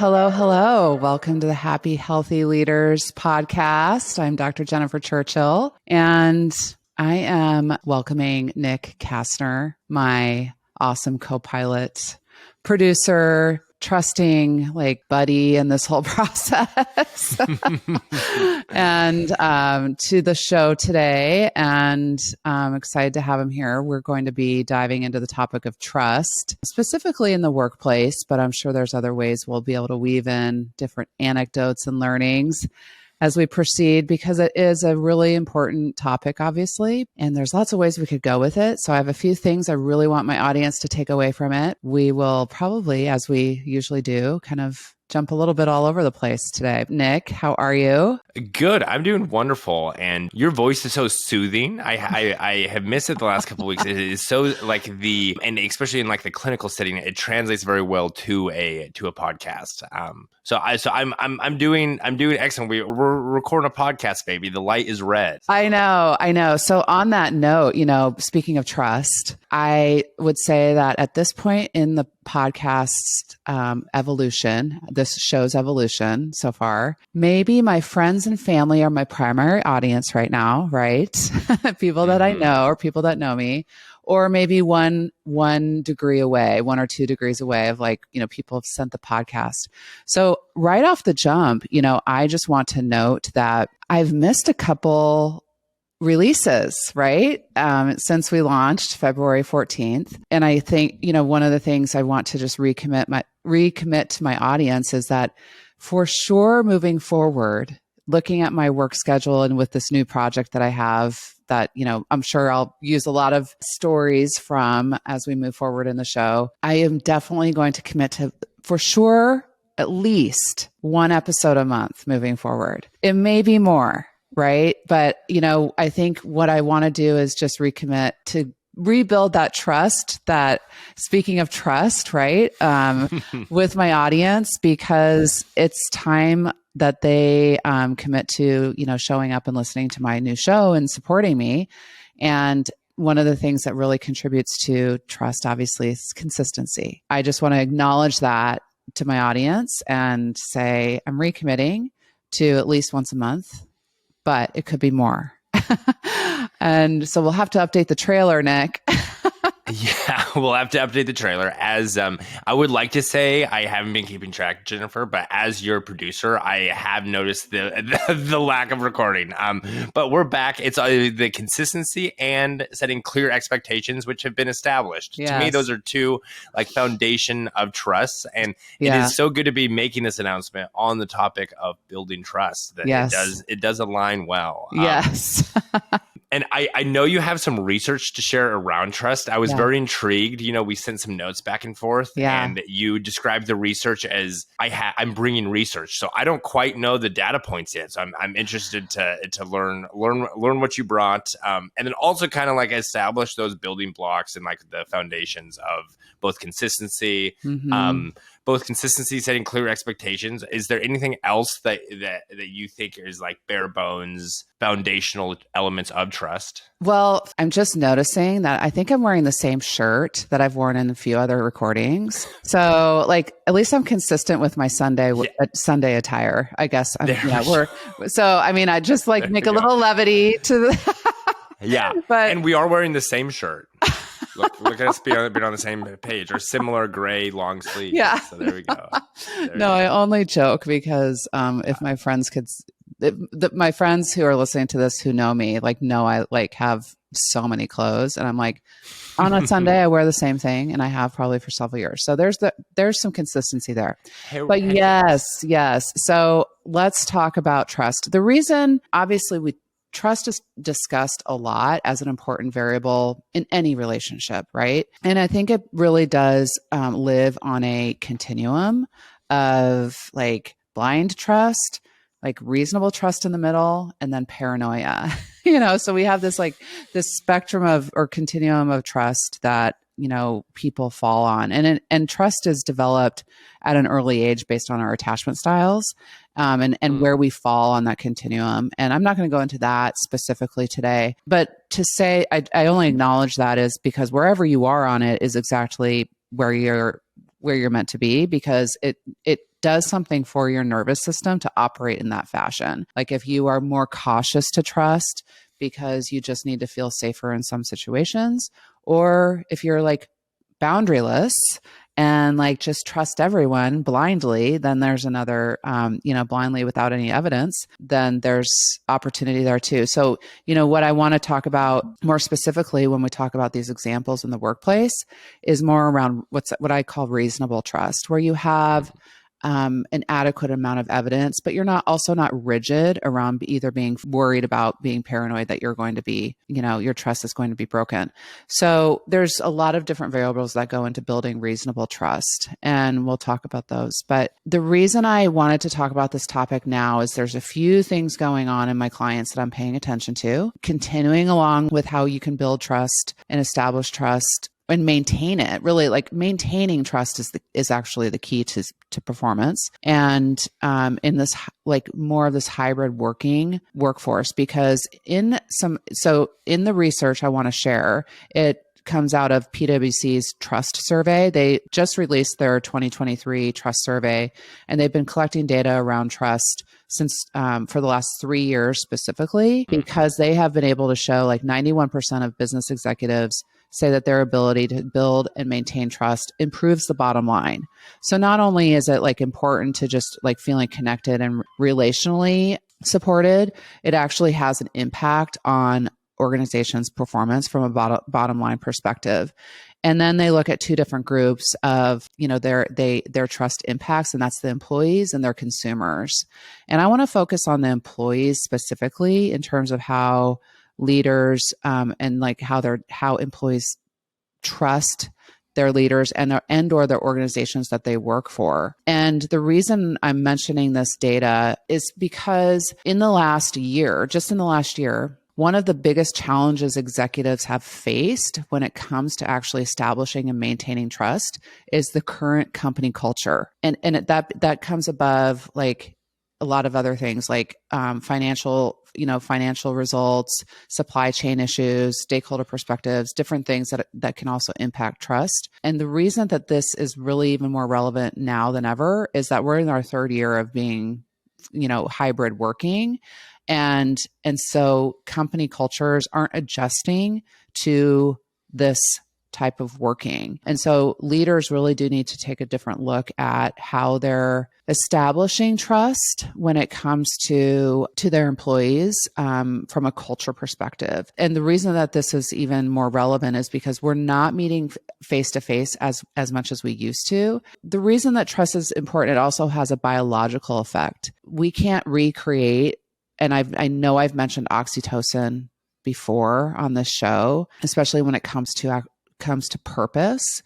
hello, hello. Welcome to the Happy Healthy Leaders podcast. I'm Dr. Jennifer Churchill, and I am welcoming Nick Castner, my awesome co-pilot, producer, trusting buddy in this whole process and to the show today. And I'm excited to have him here. We're going to be diving into the topic of trust, specifically in the workplace, but I'm sure there's other ways we'll be able to weave in different anecdotes and learnings as we proceed, because it is a really important topic, obviously, and there's lots of ways we could go with it. So I have a few things I really want my audience to take away from it. We will probably, as we usually do, kind of jump a little bit all over the place today. Nick, how are you? Good. I'm doing wonderful. And your voice is so soothing. I have missed it the last couple of weeks. It is so and especially in the clinical setting, it translates very well to a podcast. So I'm doing excellent. We're recording a podcast, baby. The light is red. I know. So on that note, speaking of trust, I would say that at this point in the podcast evolution, this show's evolution so far, maybe my friends and family are my primary audience right now, right? People that I know or people that know me, or maybe one degree away, 1 or 2 degrees away of people have sent the podcast. So right off the jump, I just want to note that I've missed a couple releases, right? Since we launched February 14th. And I think, one of the things I want to just recommit to my audience is that for sure, moving forward, looking at my work schedule and with this new project that I have that, I'm sure I'll use a lot of stories from as we move forward in the show, I am definitely going to commit to, for sure, at least 1 episode a month moving forward. It may be more, right? But, I think what I want to do is just recommit to rebuild that trust, that speaking of trust, right? With my audience, because it's time that they commit to, showing up and listening to my new show and supporting me. And one of the things that really contributes to trust, obviously, is consistency. I just want to acknowledge that to my audience and say, I'm recommitting to at least once a month, but it could be more. And so we'll have to update the trailer, Nick. Yeah, we'll have to update the trailer. As I would like to say, I haven't been keeping track, Jennifer, but as your producer, I have noticed the lack of recording. But we're back. It's the consistency and setting clear expectations, which have been established. Yes. To me, those are two foundation of trust, and it is so good to be making this announcement on the topic of building trust. That it does align well. Yes. And I know you have some research to share around trust. I was very intrigued. We sent some notes back and forth, and you described the research as I'm bringing research. So I don't quite know the data points yet. So I'm interested to learn what you brought, and then also kind of establish those building blocks and the foundations of both consistency, setting clear expectations. Is there anything else that you think is bare bones foundational elements of trust? Well, I'm just noticing that I think I'm wearing the same shirt that I've worn in a few other recordings. So at least I'm consistent with my Sunday attire, I guess. I just make a little levity to the yeah. And we are wearing the same shirt. Look at us being on the same page, or similar gray long sleeves. Yeah. So there we go. I only joke because if my friends my friends who are listening to this who know me, know I have so many clothes, and I'm on a Sunday I wear the same thing, and I have probably for several years. So there's some consistency there. But yes. So let's talk about trust. The reason, obviously, trust is discussed a lot as an important variable in any relationship, right? And I think it really does live on a continuum of blind trust, reasonable trust in the middle, and then paranoia. So we have this this spectrum or continuum of trust that people fall on, and trust is developed at an early age based on our attachment styles, and where we fall on that continuum. And I'm not going to go into that specifically today, but to say I only acknowledge that is because wherever you are on it is exactly where where you're meant to be, because it does something for your nervous system to operate in that fashion. Like if you are more cautious to trust because you just need to feel safer in some situations, or if you're like boundaryless and like just trust everyone blindly, then there's another, blindly without any evidence, then there's opportunity there too. So, what I want to talk about more specifically when we talk about these examples in the workplace is more around what I call reasonable trust, where you have an adequate amount of evidence, but you're not rigid around either being worried about being paranoid that you're going to be, your trust is going to be broken. So there's a lot of different variables that go into building reasonable trust, and we'll talk about those. But the reason I wanted to talk about this topic now is there's a few things going on in my clients that I'm paying attention to, continuing along with how you can build trust and establish trust and maintain it. Really, like maintaining trust is actually the key to performance. And in this, like more of this hybrid working workforce, because in the research I want to share, it comes out of PwC's trust survey. They just released their 2023 trust survey, and they've been collecting data around trust since for the last 3 years specifically, because they have been able to show like 91% of business executives say that their ability to build and maintain trust improves the bottom line. So not only is it like important to just like feeling connected and relationally supported, it actually has an impact on organization's performance from a bottom line perspective. And then they look at two different groups of, their trust impacts, and that's the employees and their consumers. And I want to focus on the employees specifically in terms of how leaders and like how employees trust their leaders and or their organizations that they work for. And the reason I'm mentioning this data is because in the last year, one of the biggest challenges executives have faced when it comes to actually establishing and maintaining trust is the current company culture. And that comes above like a lot of other things like financial results, supply chain issues, stakeholder perspectives, different things that can also impact trust. And the reason that this is really even more relevant now than ever is that we're in our third year of being, hybrid working. And so company cultures aren't adjusting to this type of working. And so leaders really do need to take a different look at how they're establishing trust when it comes to their employees from a culture perspective. And the reason that this is even more relevant is because we're not meeting face to face as much as we used to. The reason that trust is important, it also has a biological effect. We can't recreate, and I know I've mentioned oxytocin before on this show, especially when it comes to purpose.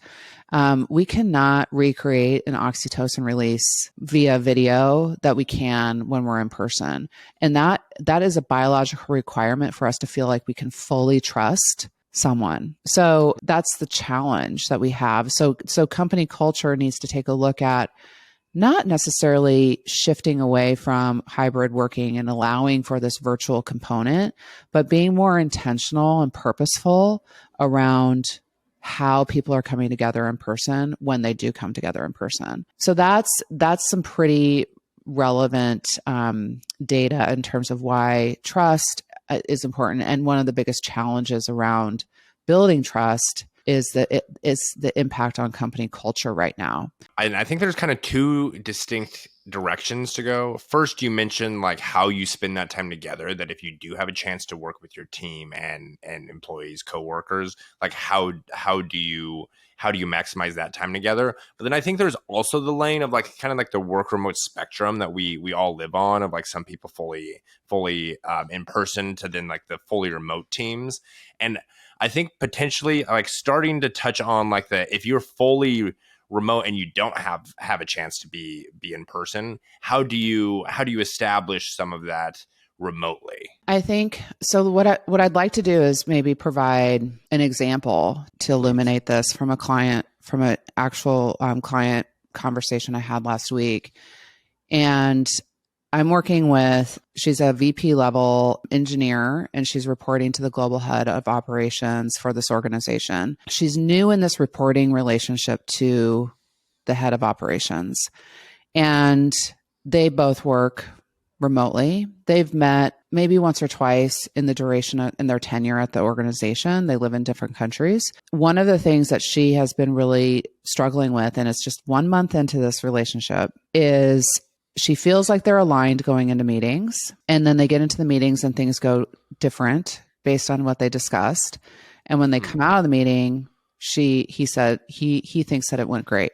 We cannot recreate an oxytocin release via video that we can when we're in person. And that is a biological requirement for us to feel like we can fully trust someone. So that's the challenge that we have. So company culture needs to take a look at not necessarily shifting away from hybrid working and allowing for this virtual component, but being more intentional and purposeful around how people are coming together in person when they do come together in person. So that's some pretty relevant data in terms of why trust is important. And one of the biggest challenges around building trust is that it is the impact on company culture right now. And I think there's kind of two distinct directions to go. First, you mentioned like how you spend that time together, that if you do have a chance to work with your team and employees, coworkers, like how do you maximize that time together? But then I think there's also the lane of like kind of like the work remote spectrum that we all live on, of like some people fully in person to then like the fully remote teams. And I think potentially like starting to touch on like if you're fully remote and you don't have a chance to be in person, how do you establish some of that remotely? I think so. What I'd like to do is maybe provide an example to illuminate this from an actual client conversation I had last week. And I'm working with, she's a VP level engineer, and she's reporting to the global head of operations for this organization. She's new in this reporting relationship to the head of operations. And they both work remotely. They've met maybe once or twice in the duration in their tenure at the organization. They live in different countries. One of the things that she has been really struggling with, and it's just 1 month into this relationship, is she feels like they're aligned going into meetings. And then they get into the meetings and things go different based on what they discussed. And when they come out of the meeting, he said he thinks that it went great.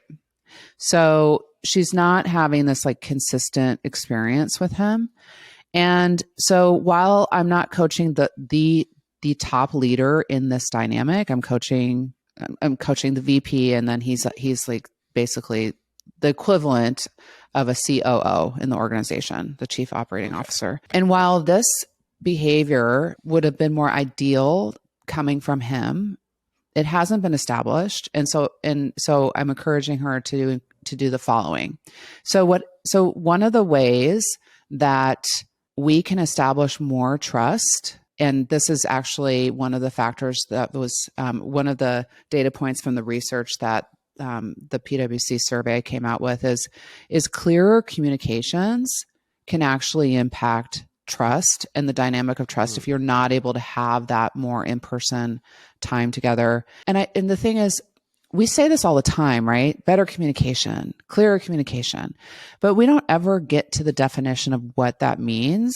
So she's not having this like consistent experience with him. And so while I'm not coaching the top leader in this dynamic, I'm coaching the VP, and then he's like basically the equivalent of a COO in the organization, the chief operating officer. And while this behavior would have been more ideal coming from him, it hasn't been established. And so I'm encouraging her to do the following. So one of the ways that we can establish more trust, and this is actually one of the factors that was one of the data points from the research that the PwC survey came out with, is clearer communications can actually impact trust and the dynamic of trust if you're not able to have that more in-person time together. And the thing is, we say this all the time, right? Better communication, clearer communication, but we don't ever get to the definition of what that means,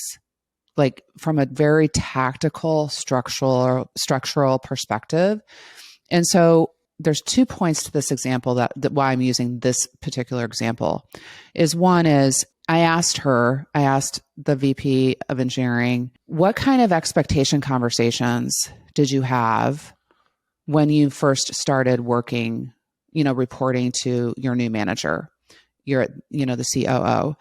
like from a very tactical, structural perspective. And so there's 2 points to this example that why I'm using this particular example is one is I asked the VP of engineering, what kind of expectation conversations did you have when you first started working, reporting to your new manager, the COO?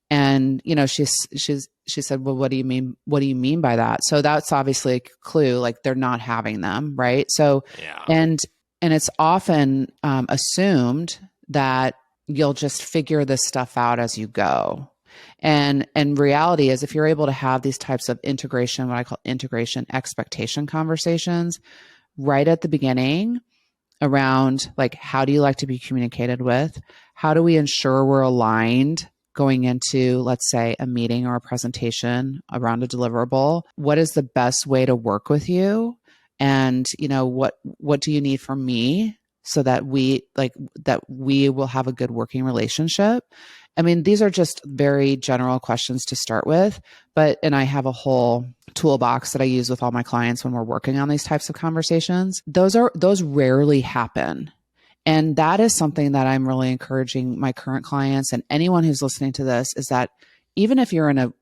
And, she said, well, what do you mean? What do you mean by that? So that's obviously a clue, like they're not having them. Right. So, yeah. And it's often assumed that you'll just figure this stuff out as you go. And reality is if you're able to have these types of integration, what I call integration expectation conversations right at the beginning around like, how do you like to be communicated with? How do we ensure we're aligned going into, let's say, a meeting or a presentation around a deliverable? What is the best way to work with you? And, what do you need from me so that we will have a good working relationship? I mean, these are just very general questions to start with, and I have a whole toolbox that I use with all my clients when we're working on these types of conversations. Those rarely happen. And that is something that I'm really encouraging my current clients and anyone who's listening to this, is that even if you're in a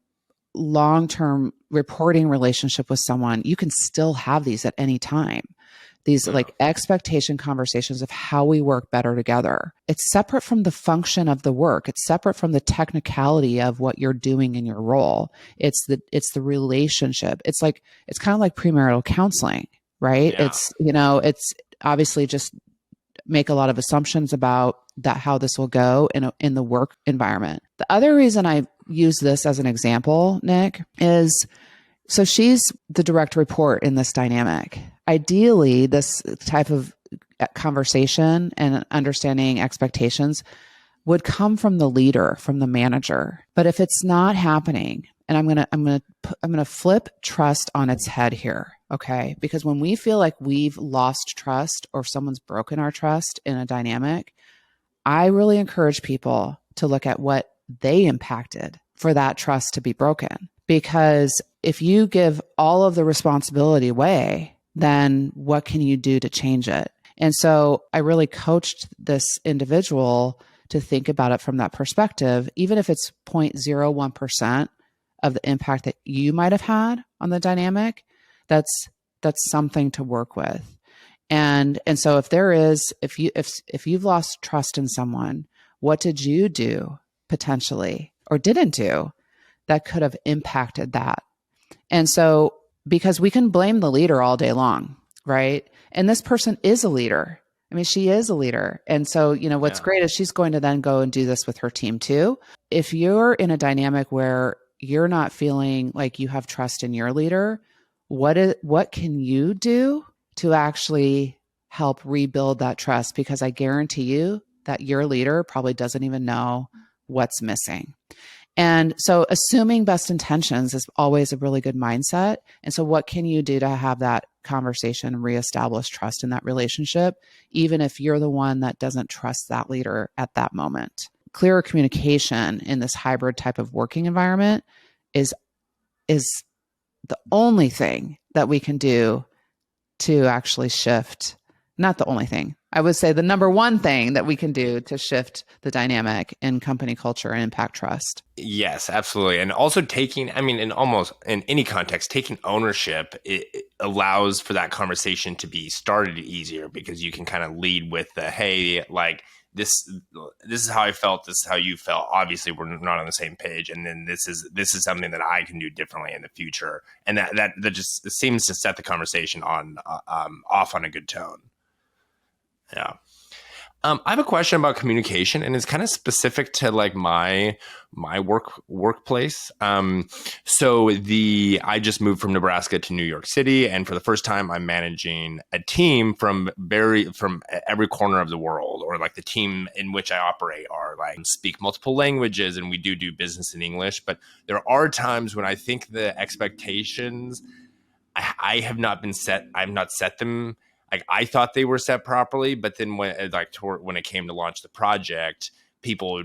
long-term reporting relationship with someone, you can still have these at any time. These like expectation conversations of how we work better together. It's separate from the function of the work. It's separate from the technicality of what you're doing in your role. It's the relationship. It's kind of like premarital counseling, right? Yeah. It's obviously just make a lot of assumptions about that, how this will go in the work environment. The other reason I use this as an example, Nick, is so she's the direct report in this dynamic. Ideally, this type of conversation and understanding expectations would come from the leader, from the manager. But if it's not happening, and I'm gonna flip trust on its head here, okay? Because when we feel like we've lost trust or someone's broken our trust in a dynamic, I really encourage people to look at what they impacted for that trust to be broken. Because if you give all of the responsibility away, then what can you do to change it? And so I really coached this individual to think about it from that perspective, even if it's 0.01% of the impact that you might have had on the dynamic, that's something to work with. And so if you've lost trust in someone, what did you do potentially or didn't do that could have impacted that? And so, because we can blame the leader all day long, right? And this person is a leader. I mean, she is a leader. And so, what's great is she's going to then go and do this with her team too. If you're in a dynamic where you're not feeling like you have trust in your leader, what can you do to actually help rebuild that trust? Because I guarantee you that your leader probably doesn't even know what's missing. And so assuming best intentions is always a really good mindset. And so what can you do to have that conversation, reestablish trust in that relationship, even if you're the one that doesn't trust that leader at that moment? Clearer communication in this hybrid type of working environment is the only thing that we can do to actually shift. Not the only thing. I would say the number one thing that we can do to shift the dynamic in company culture and impact trust. Yes, absolutely. And also in any context, taking ownership, it allows for that conversation to be started easier because you can kind of lead with the, hey, like, this is how I felt. This is how you felt. Obviously, we're not on the same page, and then this is something that I can do differently in the future, and that just seems to set the conversation on off on a good tone. Yeah. I have a question about communication, and it's kind of specific to like my workplace. I just moved from Nebraska to New York City, and for the first time, I'm managing a team from every corner of the world, or like the team in which I operate are like speak multiple languages, and we do business in English. But there are times when I think the expectations I have not set them. Like I thought they were set properly, but then when it came to launch the project, people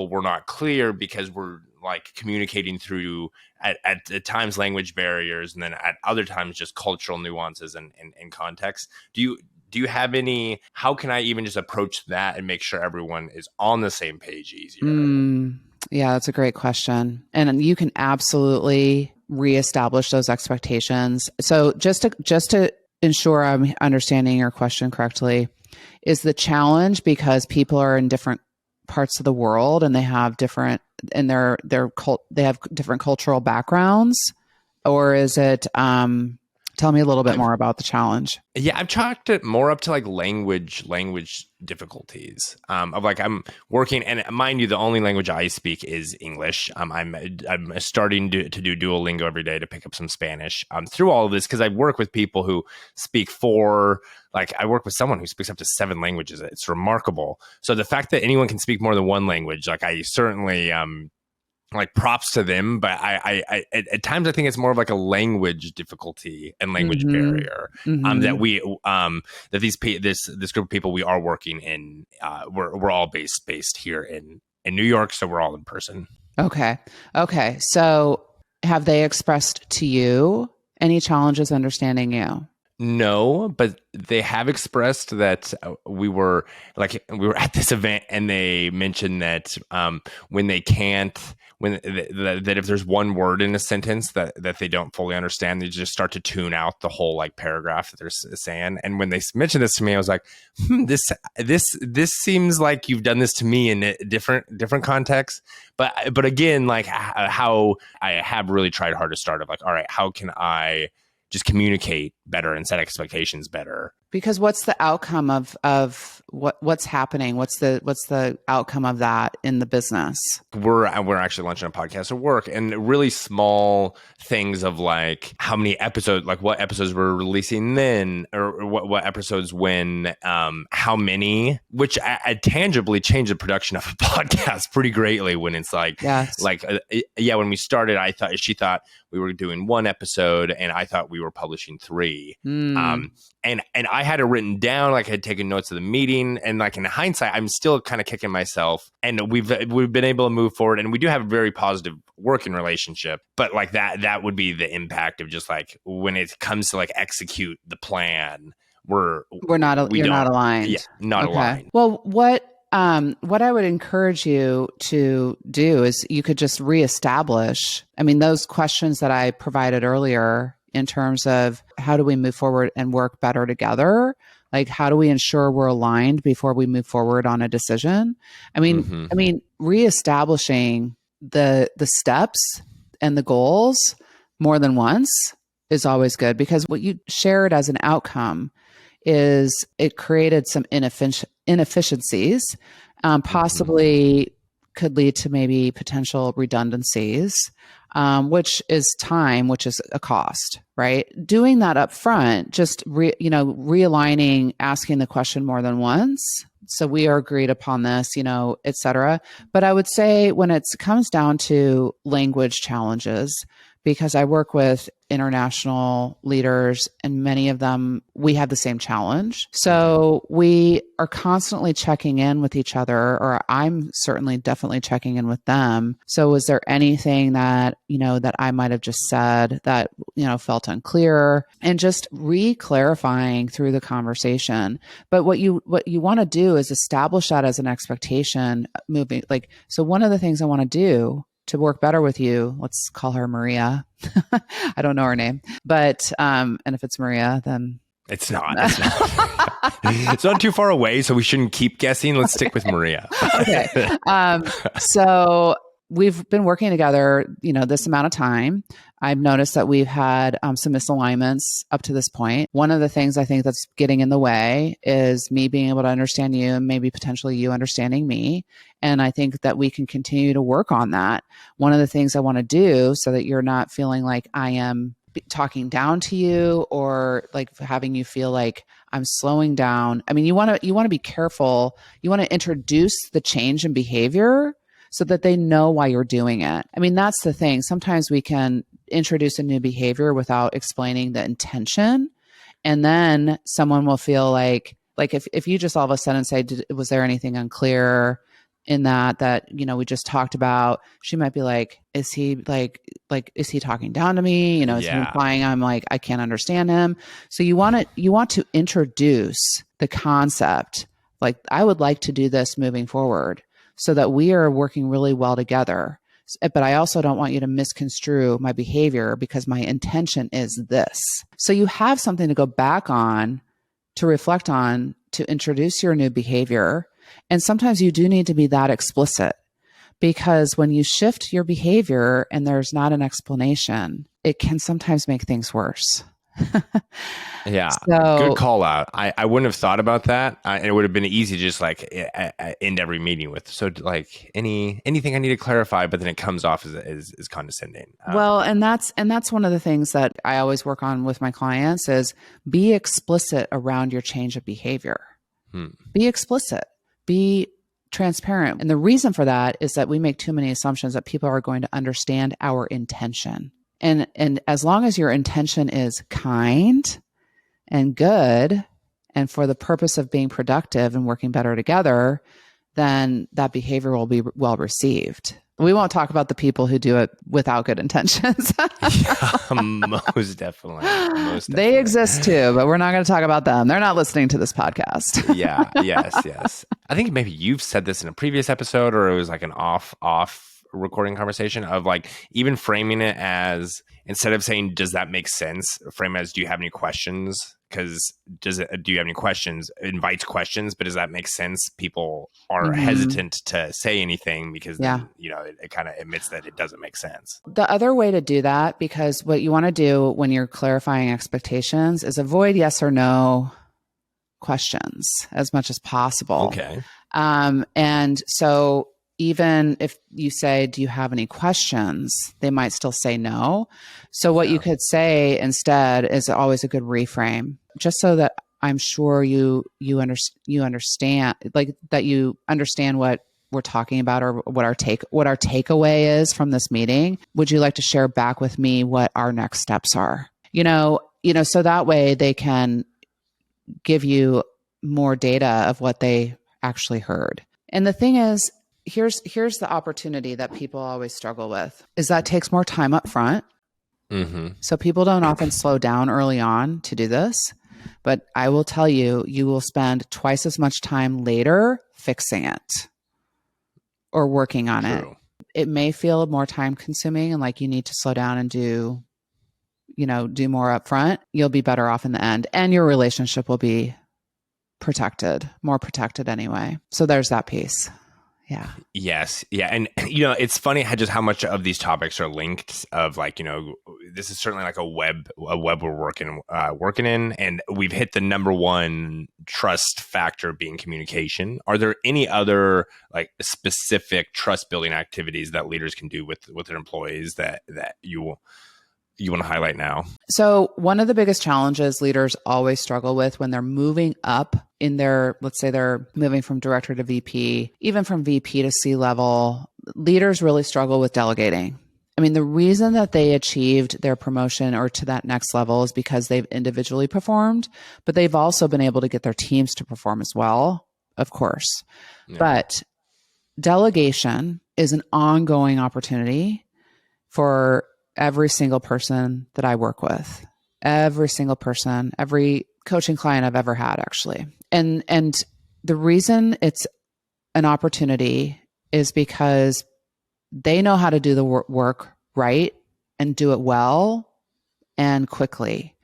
were not clear because we're like communicating through at times language barriers, and then at other times just cultural nuances and context. Do you have any? How can I even just approach that and make sure everyone is on the same page easier? Yeah, that's a great question, and you can absolutely reestablish those expectations. So just to ensure I'm understanding your question correctly, is the challenge because people are in different parts of the world and they have different they have different cultural backgrounds, or is it tell me a little bit more about the challenge? Yeah, I've chalked it more up to like language difficulties. Of like I'm working, and mind you, the only language I speak is English. I'm starting to do Duolingo every day to pick up some Spanish. Through all of this, because I work with people who speak I work with someone who speaks up to 7 languages. It's remarkable. So the fact that anyone can speak more than one language, like I certainly like props to them, but I at times I think it's more of like a language difficulty and language barrier that this group of people we are working in we're all based here in New York, so we're all in person. Okay. So have they expressed to you any challenges understanding you? No, but they have expressed that we were at this event, and they mentioned that that if there's one word in a sentence that they don't fully understand, they just start to tune out the whole like paragraph that they're saying. And when they mentioned this to me, I was like, this seems like you've done this to me in a different contexts. But again, like how I have really tried hard to start of like, all right, how can I just communicate better and set expectations better? Because what's the outcome of what's happening? What's the outcome of that in the business? We're actually launching a podcast at work, and really small things of like how many episodes, like what episodes we're releasing then, or what episodes when, how many, which I tangibly change the production of a podcast pretty greatly when it's like, yes. When we started, she thought we were doing 1 episode, and I thought we were publishing 3. And I had it written down, like I had taken notes of the meeting, and like in hindsight, I'm still kind of kicking myself. And we've been able to move forward, and we do have a very positive working relationship. But like that would be the impact of just like when it comes to like execute the plan, you're not aligned. Yeah, not aligned. Well, what I would encourage you to do is you could just reestablish. I mean, those questions that I provided earlier in terms of how do we move forward and work better together? Like, how do we ensure we're aligned before we move forward on a decision? I mean, reestablishing the steps and the goals more than once is always good, because what you shared as an outcome is it created some inefficiencies, possibly could lead to maybe potential redundancies, which is time, which is a cost, right? Doing that up front, just realigning, asking the question more than once, so we are agreed upon this, et cetera. But I would say when it comes down to language challenges, because I work with international leaders and many of them, we have the same challenge. So we are constantly checking in with each other, or I'm certainly definitely checking in with them. So was there anything that, that I might have just said that, felt unclear, and just re-clarifying through the conversation. But what you want to do is establish that as an expectation moving. So one of the things I want to do to work better with you, let's call her Maria. I don't know her name, but, and if it's Maria, then it's not. It's not too far away, so we shouldn't keep guessing. Let's stick with Maria. Okay. So we've been working together, this amount of time. I've noticed that we've had some misalignments up to this point. One of the things I think that's getting in the way is me being able to understand you and maybe potentially you understanding me. And I think that we can continue to work on that. One of the things I want to do so that you're not feeling like I am talking down to you or like having you feel like I'm slowing down. I mean, you want to be careful. You want to introduce the change in behavior so that they know why you're doing it. I mean, that's the thing. Sometimes we can introduce a new behavior without explaining the intention. And then someone will feel like if you just all of a sudden say, was there anything unclear in that, we just talked about, she might be like, is he is he talking down to me? Is he implying I'm like, I can't understand him. So you want to introduce the concept, like, I would like to do this moving forward so that we are working really well together. But I also don't want you to misconstrue my behavior because my intention is this. So you have something to go back on, to reflect on, to introduce your new behavior. And sometimes you do need to be that explicit, because when you shift your behavior and there's not an explanation, it can sometimes make things worse. Yeah. So, good call out. I wouldn't have thought about that. And it would have been easy to just end every meeting with, so like anything I need to clarify, but then it comes off as condescending. Well, and that's one of the things that I always work on with my clients is be explicit around your change of behavior. Be explicit, be transparent. And the reason for that is that we make too many assumptions that people are going to understand our intention. And as long as your intention is kind and good and for the purpose of being productive and working better together, then that behavior will be well received. We won't talk about the people who do it without good intentions. Most definitely. They exist too, but we're not going to talk about them. They're not listening to this podcast. Yes. I think maybe you've said this in a previous episode, or it was like an off recording conversation of like even framing it as, instead of saying, does that make sense? Frame it as, do you have any questions? Because do you have any questions? It invites questions, but does that make sense? People are hesitant to say anything because then, it kind of admits that it doesn't make sense. The other way to do that, because what you want to do when you're clarifying expectations is avoid yes or no questions as much as possible. Okay. And so even if you say, do you have any questions? They might still say no. So what you could say instead is always a good reframe, just so that I'm sure you understand, like that you understand what we're talking about or what our takeaway is from this meeting. Would you like to share back with me what our next steps are? So that way they can give you more data of what they actually heard. And the thing is, here's the opportunity that people always struggle with, is that takes more time up front. So people don't often slow down early on to do this, but I will tell you, you will spend twice as much time later fixing it or working on it. It may feel more time consuming and like you need to slow down and do more up front. You'll be better off in the end, and your relationship will be more protected anyway. So there's that piece. Yeah. Yes. Yeah. And, it's funny how much of these topics are linked of like, this is certainly like a web we're working in, and we've hit the number one trust factor being communication. Are there any other like specific trust building activities that leaders can do with their employees that you you want to highlight now? So one of the biggest challenges leaders always struggle with when they're moving up in their, let's say they're moving from director to VP, even from VP to C-level, leaders really struggle with delegating. I mean, the reason that they achieved their promotion or to that next level is because they've individually performed, but they've also been able to get their teams to perform as well, of course. Yeah. But delegation is an ongoing opportunity for every single person that I work with, every single person, every coaching client I've ever had, actually. And the reason it's an opportunity is because they know how to do the work right and do it well and quickly.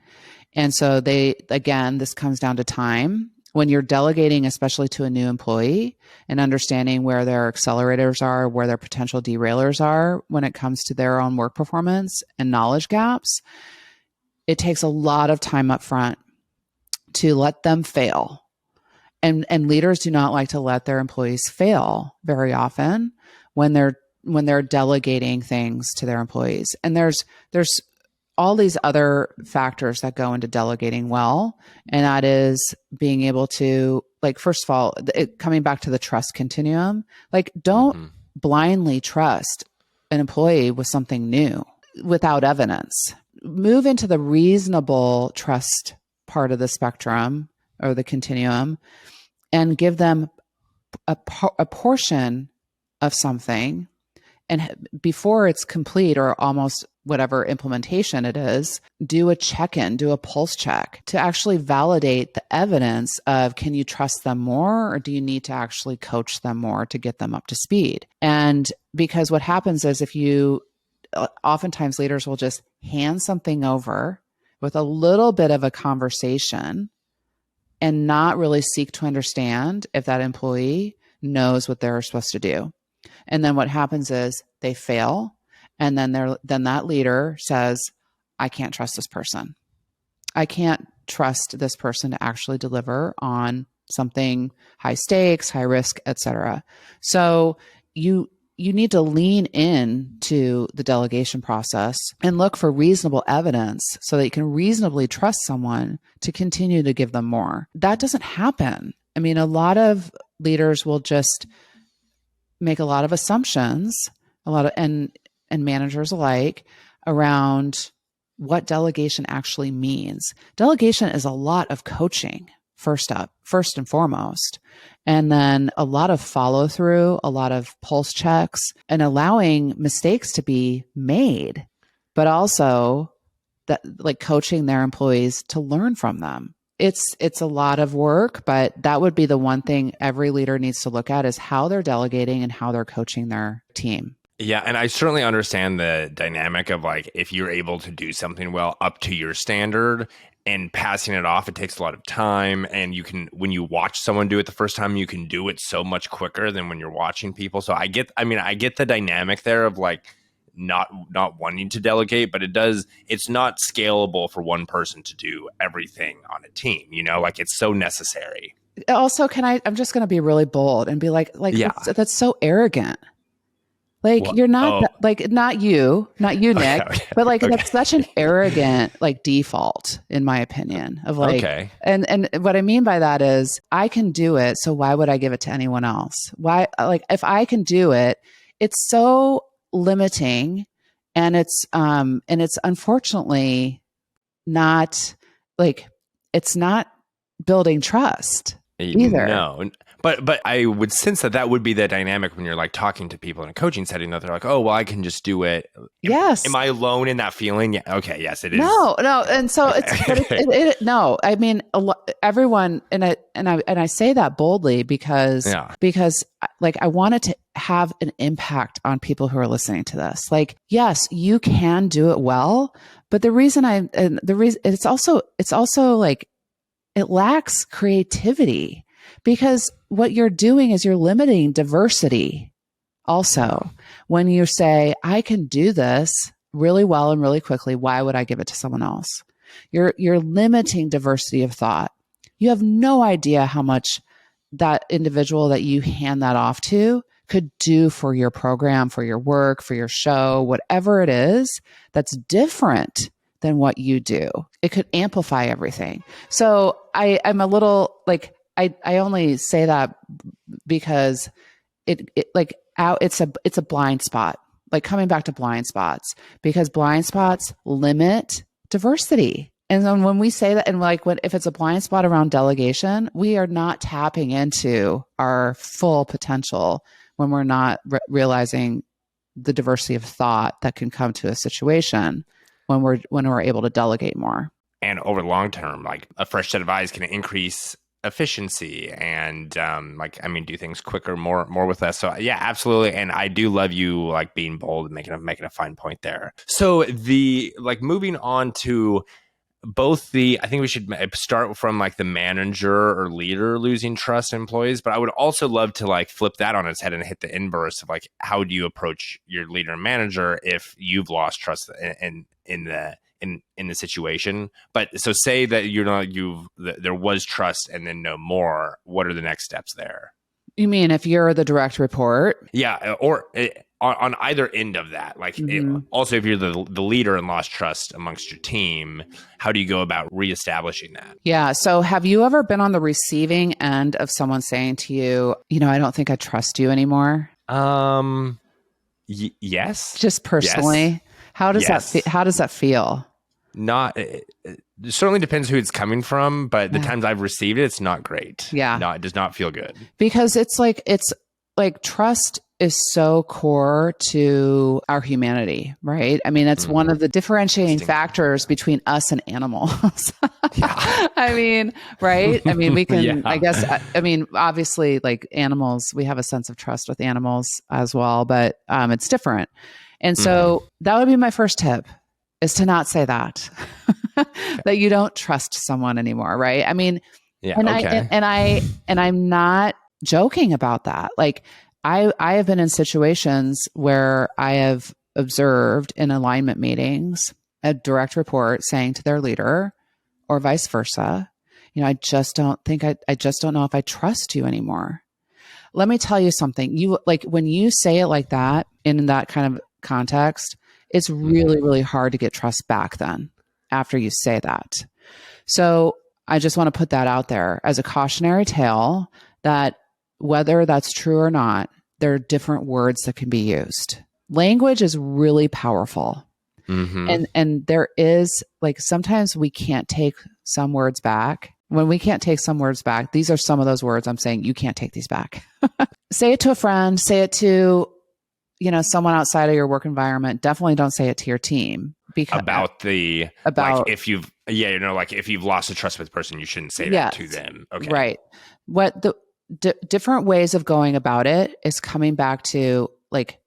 And so this comes down to time. When you're delegating, especially to a new employee, and understanding where their accelerators are, where their potential derailers are when it comes to their own work performance and knowledge gaps, it takes a lot of time up front to let them fail. And leaders do not like to let their employees fail very often when they're delegating things to their employees. And there's all these other factors that go into delegating well. And that is being able to, like, first of all, coming back to the trust continuum, like, don't blindly trust an employee with something new without evidence. Move into the reasonable trust part of the spectrum or the continuum and give them a portion of something. And before it's complete or almost whatever implementation it is, do a check-in, do a pulse check to actually validate the evidence of, can you trust them more, or do you need to actually coach them more to get them up to speed? And because what happens is oftentimes leaders will just hand something over with a little bit of a conversation and not really seek to understand if that employee knows what they're supposed to do. And then what happens is they fail. And then that leader says, I can't trust this person. I can't trust this person to actually deliver on something high stakes, high risk, et cetera. So you need to lean in to the delegation process and look for reasonable evidence so that you can reasonably trust someone to continue to give them more. That doesn't happen. I mean, a lot of leaders will just make a lot of assumptions, and managers alike, around what delegation actually means. Delegation is a lot of coaching, first and foremost, and then a lot of follow through, a lot of pulse checks, and allowing mistakes to be made, but also that, like, coaching their employees to learn from them. It's a lot of work, but that would be the one thing every leader needs to look at, is how they're delegating and how they're coaching their team. Yeah. And I certainly understand the dynamic of, like, if you're able to do something well up to your standard and passing it off, it takes a lot of time. And when you watch someone do it the first time, you can do it so much quicker than when you're watching people. So I get the dynamic there of, like, not wanting to delegate, but it's not scalable for one person to do everything on a team, like, it's so necessary. Also, I'm just going to be really bold and be like, yeah, that's so arrogant. Like, well, you're not not you, Nick, okay. But like, that's such an arrogant, like, default, in my opinion, of, like, okay. And what I mean by that is, I can do it. So why would I give it to anyone else? Why, like, if I can do it, it's so limiting, and it's unfortunately not, like, it's not building trust either. No. But I would sense that would be the dynamic when you're, like, talking to people in a coaching setting, that they're like, oh, well, I can just do it. Yes. Am I alone in that feeling? Yeah. Okay. Yes, it is. No. And so no, I mean, everyone, and I say that boldly because like, I wanted to have an impact on people who are listening to this. Like, yes, you can do it well, but the reason it's also like, it lacks creativity. Because what you're doing is you're limiting diversity. Also, when you say, I can do this really well and really quickly, why would I give it to someone else? You're limiting diversity of thought. You have no idea how much that individual that you hand that off to could do for your program, for your work, for your show, whatever it is that's different than what you do. It could amplify everything. So I'm a little like, I only say that because it's a blind spot, like coming back to blind spots, because blind spots limit diversity. And then when we say that, and if it's a blind spot around delegation, we are not tapping into our full potential when we're not realizing the diversity of thought that can come to a situation when we're able to delegate more. And over the long term, like a fresh set of eyes can increase efficiency and do things quicker, more with less. So yeah, absolutely. And I do love you like being bold and making a fine point there. So moving on to I think we should start from like the manager or leader losing trust in employees, but I would also love to like flip that on its head and hit the inverse of like, how do you approach your leader and manager if you've lost trust in the situation? But so say that there was trust and then no more. What are the next steps there? You mean if you're the direct report? Yeah, or on either end of that. Like, also, if you're the leader and lost trust amongst your team, how do you go about reestablishing that? Yeah. So have you ever been on the receiving end of someone saying to you, I don't think I trust you anymore? Yes. Just personally. Yes. How does that feel? It certainly depends who it's coming from, but the times I've received it, it's not great. Yeah. No, it does not feel good. Because it's like trust is so core to our humanity, right? I mean, it's one of the differentiating factors between us and animals. Yeah. I mean, right? I mean, we can, I guess, obviously like animals, we have a sense of trust with animals as well, but it's different. And so that would be my first tip, is to not say that, that you don't trust someone anymore. Right. I mean, I'm not joking about that. Like I have been in situations where I have observed in alignment meetings, a direct report saying to their leader or vice versa, I just don't know if I trust you anymore. Let me tell you something. When you say it like that, in that kind of context, it's really, really hard to get trust back then after you say that. So I just want to put that out there as a cautionary tale, that whether that's true or not, there are different words that can be used. Language is really powerful. And there is sometimes we can't take some words back. When we can't take some words back, these are some of those words I'm saying, you can't take these back. Say it to a friend, say it to someone outside of your work environment. Definitely don't say it to your team, because if you've lost a trust with the person, you shouldn't say that to them. Okay. Right. What the different ways of going about it is coming back to like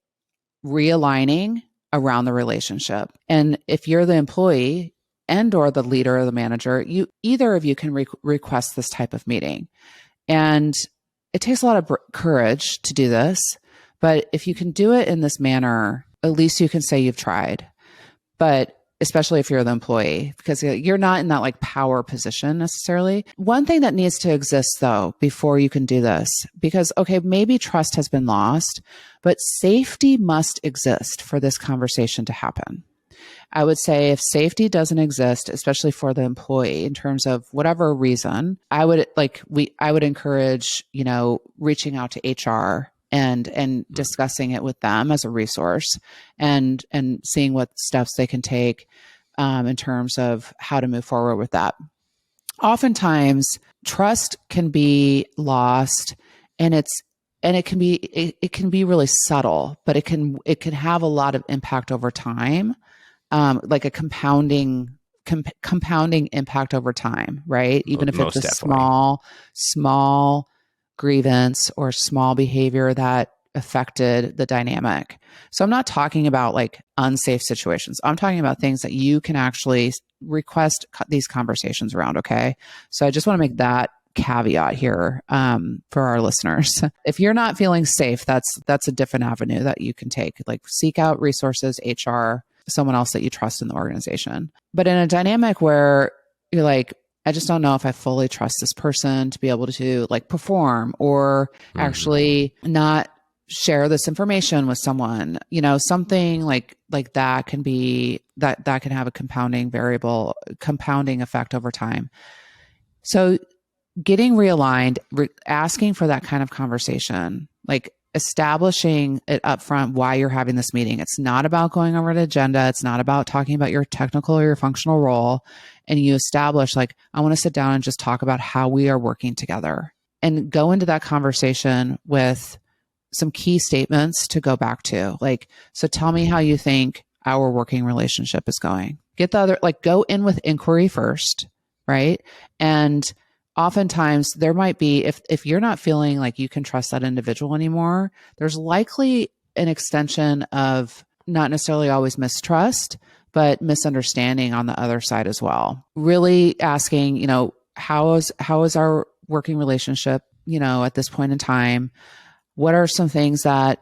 realigning around the relationship. And if you're the employee and or the leader or the manager, either of you can request this type of meeting. And it takes a lot of courage to do this. But if you can do it in this manner, at least you can say you've tried. But especially if you're the employee, because you're not in that like power position necessarily. One thing that needs to exist though, before you can do this, because maybe trust has been lost, but safety must exist for this conversation to happen. I would say if safety doesn't exist, especially for the employee in terms of whatever reason, I would encourage, reaching out to HR and discussing it with them as a resource and seeing what steps they can take in terms of how to move forward with that. Oftentimes trust can be lost, and it can be really subtle, but it can have a lot of impact over time, like a compounding impact over time, right? Even if it's a small grievance or small behavior that affected the dynamic. So I'm not talking about like unsafe situations. I'm talking about things that you can actually request these conversations around. Okay. So I just want to make that caveat here for our listeners. If you're not feeling safe, that's a different avenue that you can take. Like seek out resources, HR, someone else that you trust in the organization. But in a dynamic where you're like, I just don't know if I fully trust this person to be able to like perform or actually not share this information with someone, something like that can be that can have a compounding effect over time. So getting realigned, asking for that kind of conversation, like establishing it up front why you're having this meeting. It's not about going over an agenda. It's not about talking about your technical or your functional role. And you establish like, I want to sit down and just talk about how we are working together, and go into that conversation with some key statements to go back to. Like, so tell me how you think our working relationship is going. Get the other, like, go in with inquiry first, right? And oftentimes there might be, if you're not feeling like you can trust that individual anymore, there's likely an extension of not necessarily always mistrust, but misunderstanding on the other side as well. Really asking, how is our working relationship, at this point in time? What are some things that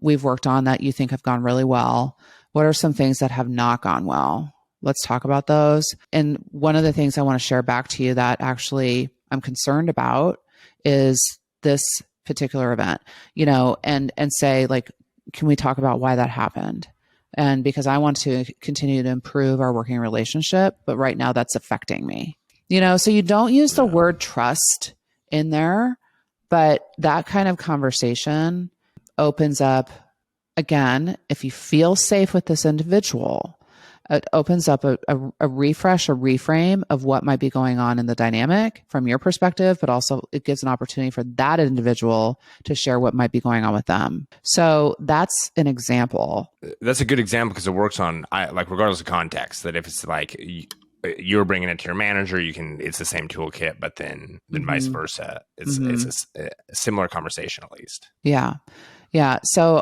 we've worked on that you think have gone really well? What are some things that have not gone well? Let's talk about those. And one of the things I want to share back to you that actually I'm concerned about is this particular event, and say, like, can we talk about why that happened? And because I want to continue to improve our working relationship, but right now that's affecting me. So you don't use the word trust in there, but that kind of conversation opens up, again, if you feel safe with this individual, it opens up a refresh, a reframe of what might be going on in the dynamic from your perspective, but also it gives an opportunity for that individual to share what might be going on with them. So that's an example. That's a good example because it works on, like, regardless of context, that if it's like you're bringing it to your manager, it's the same toolkit, but then vice versa. It's a similar conversation, at least. Yeah. Yeah. So,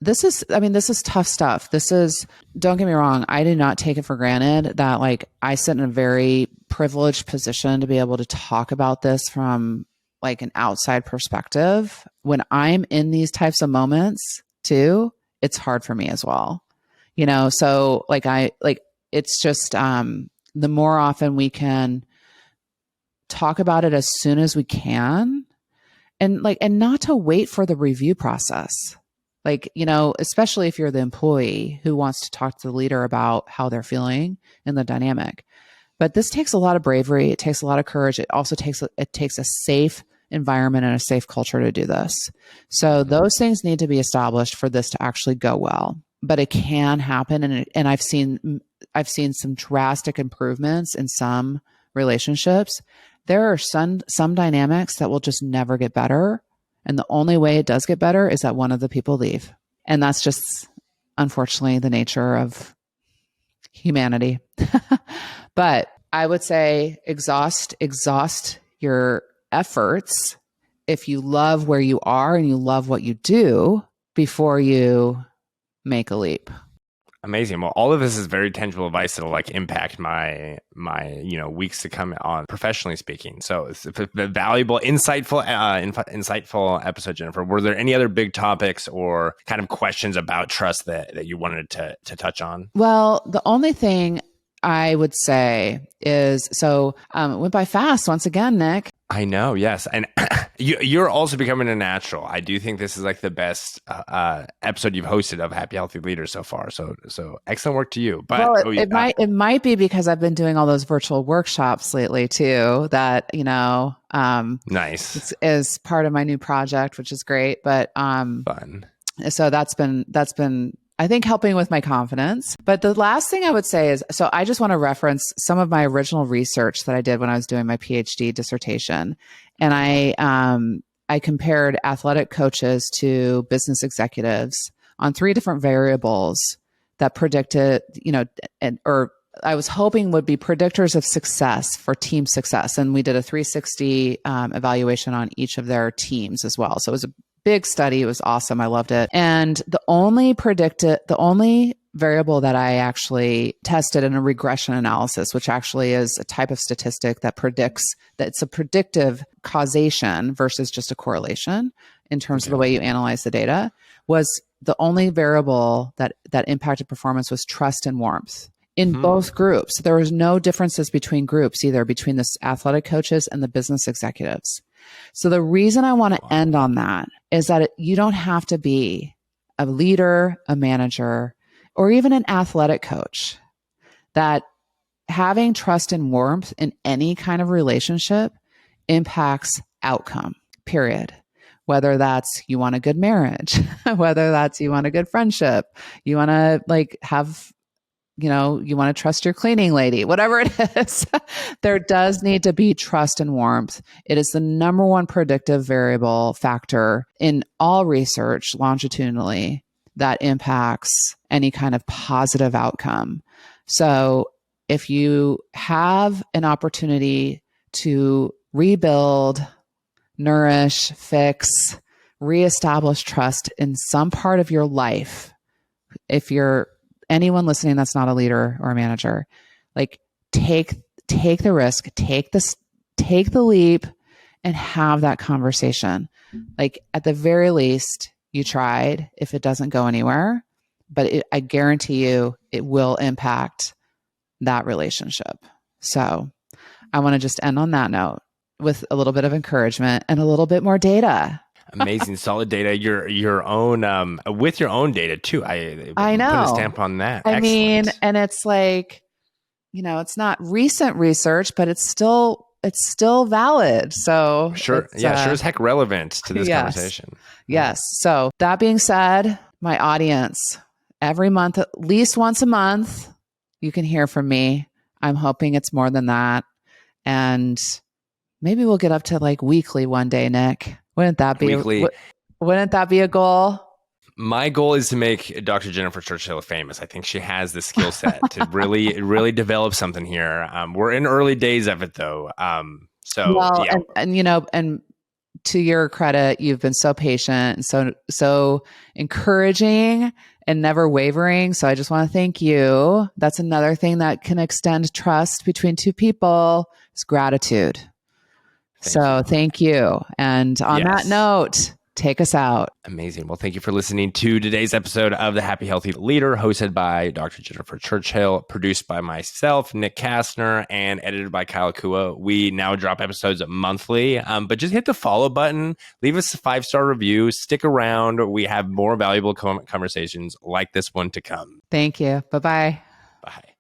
this is tough stuff. Don't get me wrong, I do not take it for granted that, like, I sit in a very privileged position to be able to talk about this from, like, an outside perspective. When I'm in these types of moments too, it's hard for me as well. So it's just, the more often we can talk about it as soon as we can, and not to wait for the review process. Especially if you're the employee who wants to talk to the leader about how they're feeling in the dynamic. But this takes a lot of bravery. It takes a lot of courage. It also takes a safe environment and a safe culture to do this. So those things need to be established for this to actually go well. But it can happen, and I've seen some drastic improvements in some relationships. There are some dynamics that will just never get better. And the only way it does get better is that one of the people leave. And that's just, unfortunately, the nature of humanity. But I would say exhaust your efforts if you love where you are and you love what you do before you make a leap. Amazing. Well, all of this is very tangible advice that'll, like, impact my weeks to come on, professionally speaking. So it's a valuable, insightful episode, Jennifer. Were there any other big topics or kind of questions about trust that you wanted to touch on? Well, the only thing I would say is, it went by fast once again, Nick. I know, yes. And you're also becoming a natural. I do think this is, like, the best episode you've hosted of Happy Healthy Leaders so far. So excellent work to you. But it might be because I've been doing all those virtual workshops lately too, that, nice is part of my new project, which is great. But fun. So that's been I think helping with my confidence. But the last thing I would say is, so I just want to reference some of my original research that I did when I was doing my PhD dissertation. And I compared athletic coaches to business executives on 3 different variables that predicted, or I was hoping would be predictors of success for team success. And we did a 360 evaluation on each of their teams as well. So it was a big study. It was awesome. I loved it. And the only variable that I actually tested in a regression analysis, which actually is a type of statistic that predicts that it's a predictive causation versus just a correlation in terms of the way you analyze the data, was the only variable that impacted performance was trust and warmth in both groups. There was no differences between groups, either between the athletic coaches and the business executives. So the reason I want to end on that is that you don't have to be a leader, a manager, or even an athletic coach. That having trust and warmth in any kind of relationship impacts outcome, period. Whether that's you want a good marriage, whether that's you want a good friendship, you want to have, you want to trust your cleaning lady, whatever it is, there does need to be trust and warmth. It is the number one predictive variable factor in all research longitudinally that impacts any kind of positive outcome. So if you have an opportunity to rebuild, nourish, fix, reestablish trust in some part of your life, if you're anyone listening that's not a leader or a manager, take the risk, take the leap and have that conversation. At the very least, you tried if it doesn't go anywhere, but I guarantee you it will impact that relationship. So I want to just end on that note with a little bit of encouragement and a little bit more data. Amazing, solid data. Your own with your own data too. I know. Put a stamp on that. I mean, and it's it's not recent research, but it's still valid. So sure, sure as heck relevant to this conversation. Yes. So that being said, my audience, every month, at least once a month, you can hear from me. I'm hoping it's more than that, and maybe we'll get up to weekly one day, Nick. Wouldn't that be weekly? Wouldn't that be a goal? My goal is to make Dr. Jennifer Churchill famous. I think she has the skill set to really develop something here. We're in early days of it, though. And to your credit, you've been so patient and so encouraging and never wavering. So I just want to thank you. That's another thing that can extend trust between two people is gratitude. Thank you. And on that note, take us out. Amazing. Well, thank you for listening to today's episode of The Happy Healthy Leader, hosted by Dr. Jennifer Churchill, produced by myself, Nick Castner, and edited by Kyle Kua. We now drop episodes monthly, but just hit the follow button, leave us a 5-star review, stick around. We have more valuable conversations like this one to come. Thank you. Bye-bye. Bye.